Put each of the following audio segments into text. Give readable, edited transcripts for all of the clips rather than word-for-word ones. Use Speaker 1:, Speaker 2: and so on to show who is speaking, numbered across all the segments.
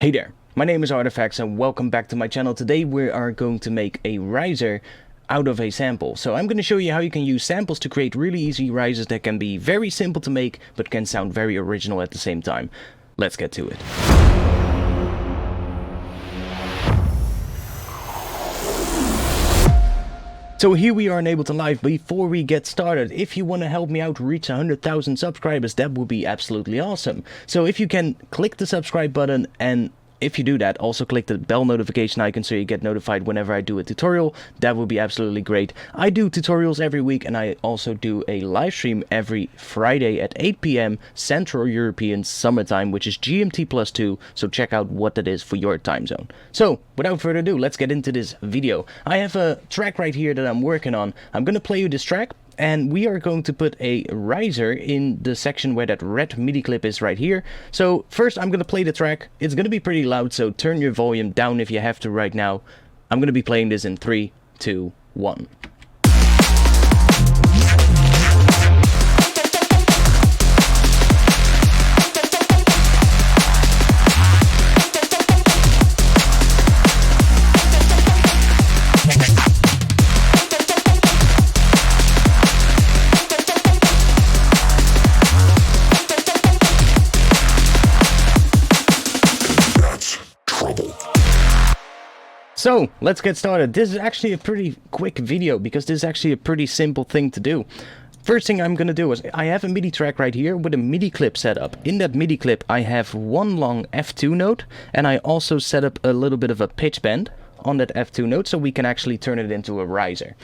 Speaker 1: Hey there, my name is ARTFX and welcome back to my channel. Today we are going to make a riser out of a sample. So I'm going to show you how you can use samples to create really easy risers that can be very simple to make but can sound very original at the same time. Let's get to it. So here we are in Ableton Live. Before we get started, if you want to help me out reach 100,000 subscribers, that would be absolutely awesome. So if you can click the subscribe button, and if you do that, also click the bell notification icon so you get notified whenever I do a tutorial. That would be absolutely great. I do tutorials every week, and I also do a live stream every Friday at 8 PM Central European Summertime, which is GMT +2, so check out what that is for your time zone. So, without further ado, let's get into this video. I have a track right here that I'm working on. I'm gonna play you this track, and we are going to put a riser in the section where that red MIDI clip is right here. So first I'm going to play the track. It's going to be pretty loud, so turn your volume down if you have to right now. I'm going to be playing this in 3, 2, 1. So, let's get started. This is actually a pretty quick video because this is actually a pretty simple thing to do. First thing I'm gonna do is, I have a MIDI track right here with a MIDI clip set up. In that MIDI clip I have one long F2 note, and I also set up a little bit of a pitch bend on that F2 note so we can actually turn it into a riser.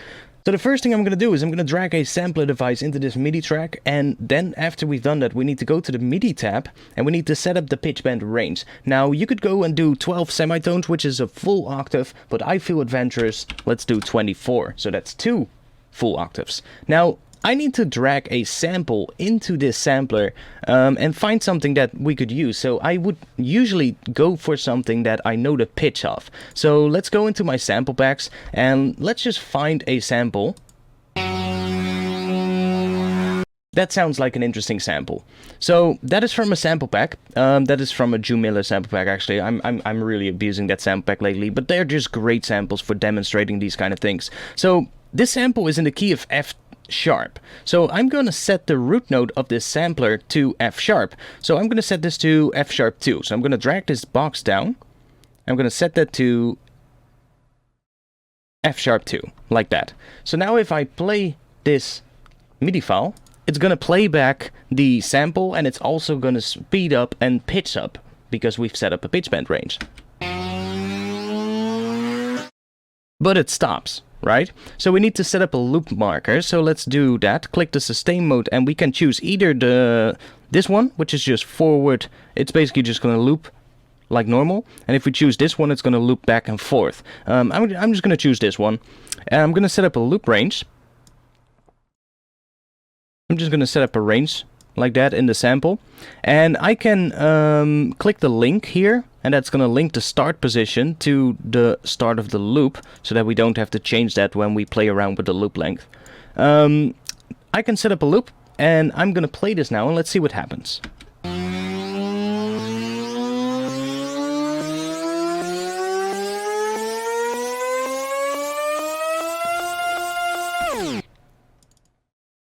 Speaker 1: So the first thing I'm going to do is I'm going to drag a sampler device into this MIDI track, and then after we've done that we need to go to the MIDI tab and we need to set up the pitch bend range. Now you could go and do 12 semitones, which is a full octave, but I feel adventurous. Let's do 24, so that's 2 full octaves. Now I need to drag a sample into this sampler and find something that we could use. So I would usually go for something that I know the pitch of. So let's go into my sample packs and let's just find a sample. That sounds like an interesting sample. So that is from a sample pack. That is from a Joe Miller sample pack. Actually, I'm really abusing that sample pack lately, but they're just great samples for demonstrating these kind of things. So this sample is in the key of F sharp. So I'm going to set the root note of this sampler to F sharp. So I'm going to set this to F sharp 2. So I'm going to drag this box down. I'm going to set that to F sharp 2, like that. So now if I play this MIDI file, it's going to play back the sample, and it's also going to speed up and pitch up because we've set up a pitch bend range. But it stops, right? So we need to set up a loop marker, so let's do that. Click the sustain mode and we can choose either this one, which is just forward. It's basically just going to loop like normal, and if we choose this one, it's going to loop back and forth. I'm just going to choose this one, and I'm going to set up a loop range. I'm just going to set up a range like that in the sample, and I can click the link here, and that's going to link the start position to the start of the loop so that we don't have to change that when we play around with the loop length. I can set up a loop, and I'm going to play this now, and let's see what happens.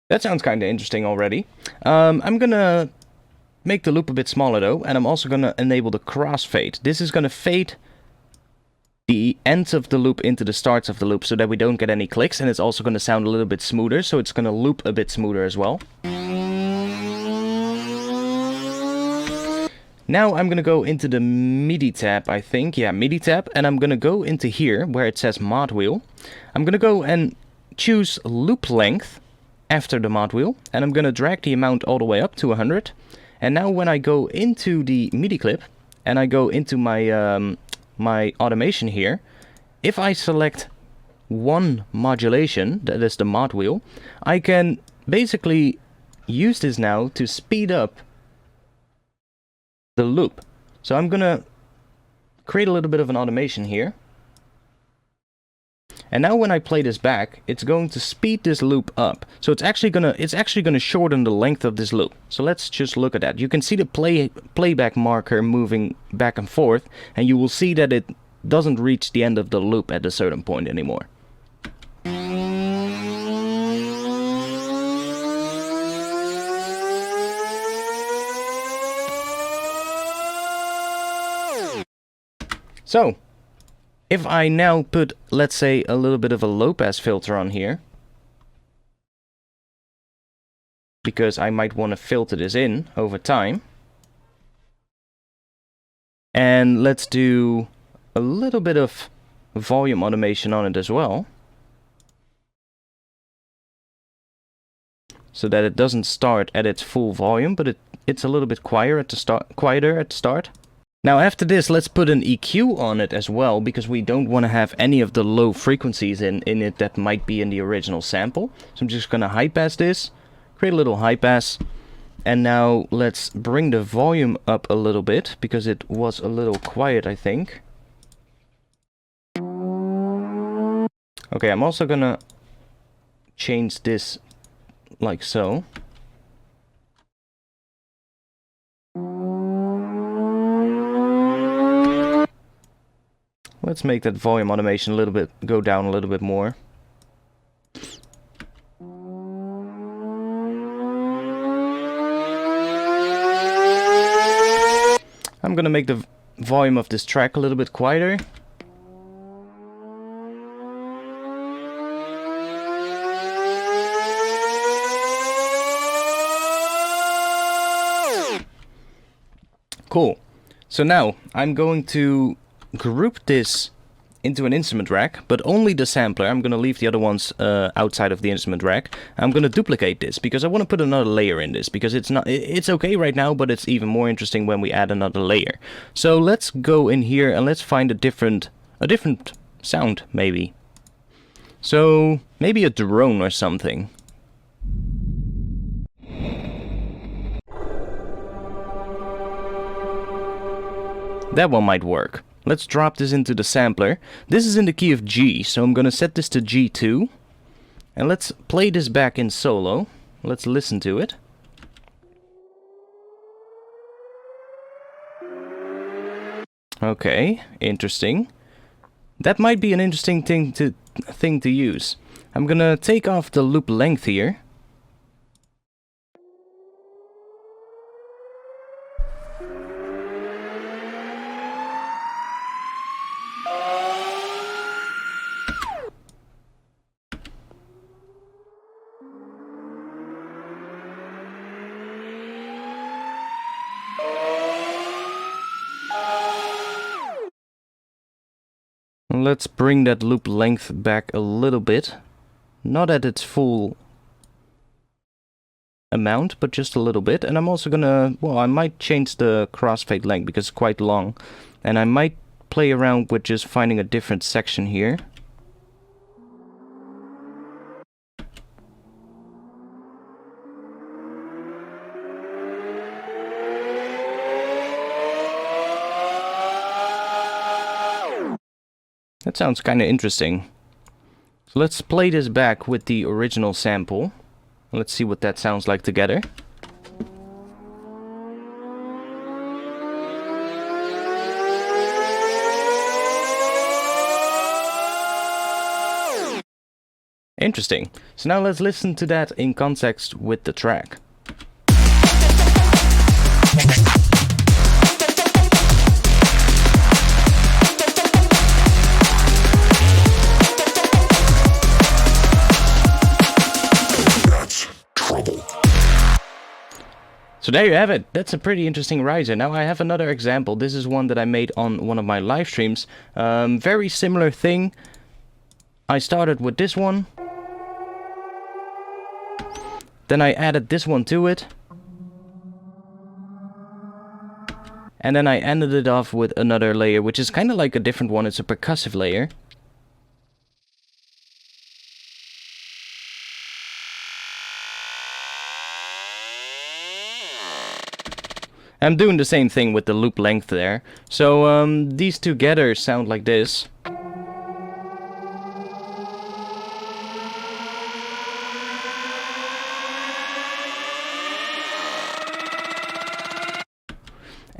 Speaker 1: That sounds kind of interesting already. I'm gonna make the loop a bit smaller though, and I'm also gonna enable the crossfade. This is gonna fade the ends of the loop into the starts of the loop so that we don't get any clicks, and it's also gonna sound a little bit smoother, so it's gonna loop a bit smoother as well. Now I'm gonna go into the MIDI tab, I think. Yeah, MIDI tab, and I'm gonna go into here where it says mod wheel. I'm gonna go and choose loop length after the mod wheel, and I'm going to drag the amount all the way up to 100. And now when I go into the MIDI clip and I go into my my automation here, if I select one modulation, that is the mod wheel, I can basically use this now to speed up the loop. So I'm going to create a little bit of an automation here. And now when I play this back, it's going to speed this loop up. So it's actually gonna shorten the length of this loop. So let's just look at that. You can see the playback marker moving back and forth, and you will see that it doesn't reach the end of the loop at a certain point anymore. So, if I now put, let's say, a little bit of a low pass filter on here, because I might want to filter this in over time, and let's do a little bit of volume automation on it as well, so that it doesn't start at its full volume, but it's a little bit quieter at the start. Now after this, let's put an EQ on it as well, because we don't want to have any of the low frequencies in it that might be in the original sample. So I'm just going to high pass this, create a little high pass, and now let's bring the volume up a little bit, because it was a little quiet, I think. Okay, I'm also going to change this like so. Let's make that volume automation a little bit, go down a little bit more. I'm gonna make the volume of this track a little bit quieter. Cool. So now I'm going to group this into an instrument rack, but only the sampler. I'm going to leave the other ones outside of the instrument rack. I'm going to duplicate this because I want to put another layer in this, because it's okay right now, but it's even more interesting when we add another layer. So let's go in here and let's find a different sound, maybe. So maybe a drone or something. That one might work. Let's drop this into the sampler. This is in the key of G, so I'm gonna set this to G2. And let's play this back in solo. Let's listen to it. Okay, interesting. That might be an interesting thing to use. I'm gonna take off the loop length here. Let's bring that loop length back a little bit. Not at its full amount, but just a little bit. And I'm also gonna, well, I might change the crossfade length because it's quite long. And I might play around with just finding a different section here. That sounds kind of interesting. So let's play this back with the original sample. Let's see what that sounds like together. Interesting. So now let's listen to that in context with the track. So there you have it. That's a pretty interesting riser. Now I have another example. This is one that I made on one of my live streams. Very similar thing. I started with this one. Then I added this one to it. And then I ended it off with another layer, which is kind of like a different one. It's a percussive layer. I'm doing the same thing with the loop length there. So these together sound like this.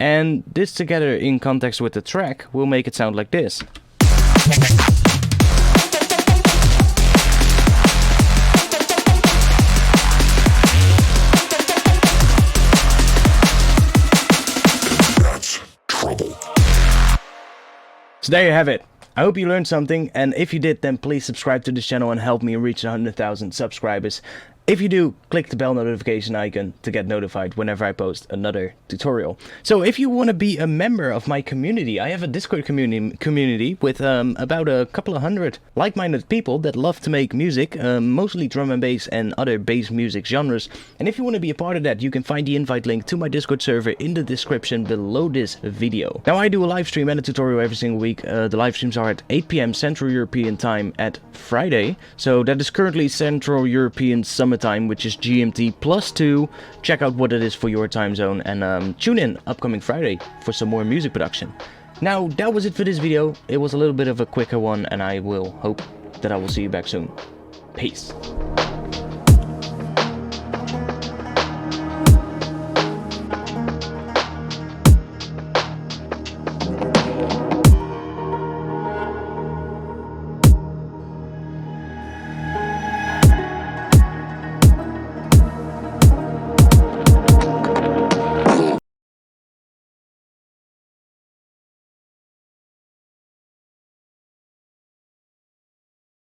Speaker 1: And this together in context with the track will make it sound like this. So there you have it. I hope you learned something, and if you did, then please subscribe to this channel and help me reach 100,000 subscribers. If you do, click the bell notification icon to get notified whenever I post another tutorial. So if you want to be a member of my community, I have a Discord community with about a couple of hundred like-minded people that love to make music, mostly drum and bass and other bass music genres. And if you want to be a part of that, you can find the invite link to my Discord server in the description below this video. Now, I do a live stream and a tutorial every single week. The live streams are at 8 PM Central European time at Friday. So that is currently Central European Summer Time, which is GMT +2. Check out what it is for your time zone, and tune in upcoming Friday for some more music production. Now, that was it for this video. It was a little bit of a quicker one, and I will hope that I will see you back soon. Peace.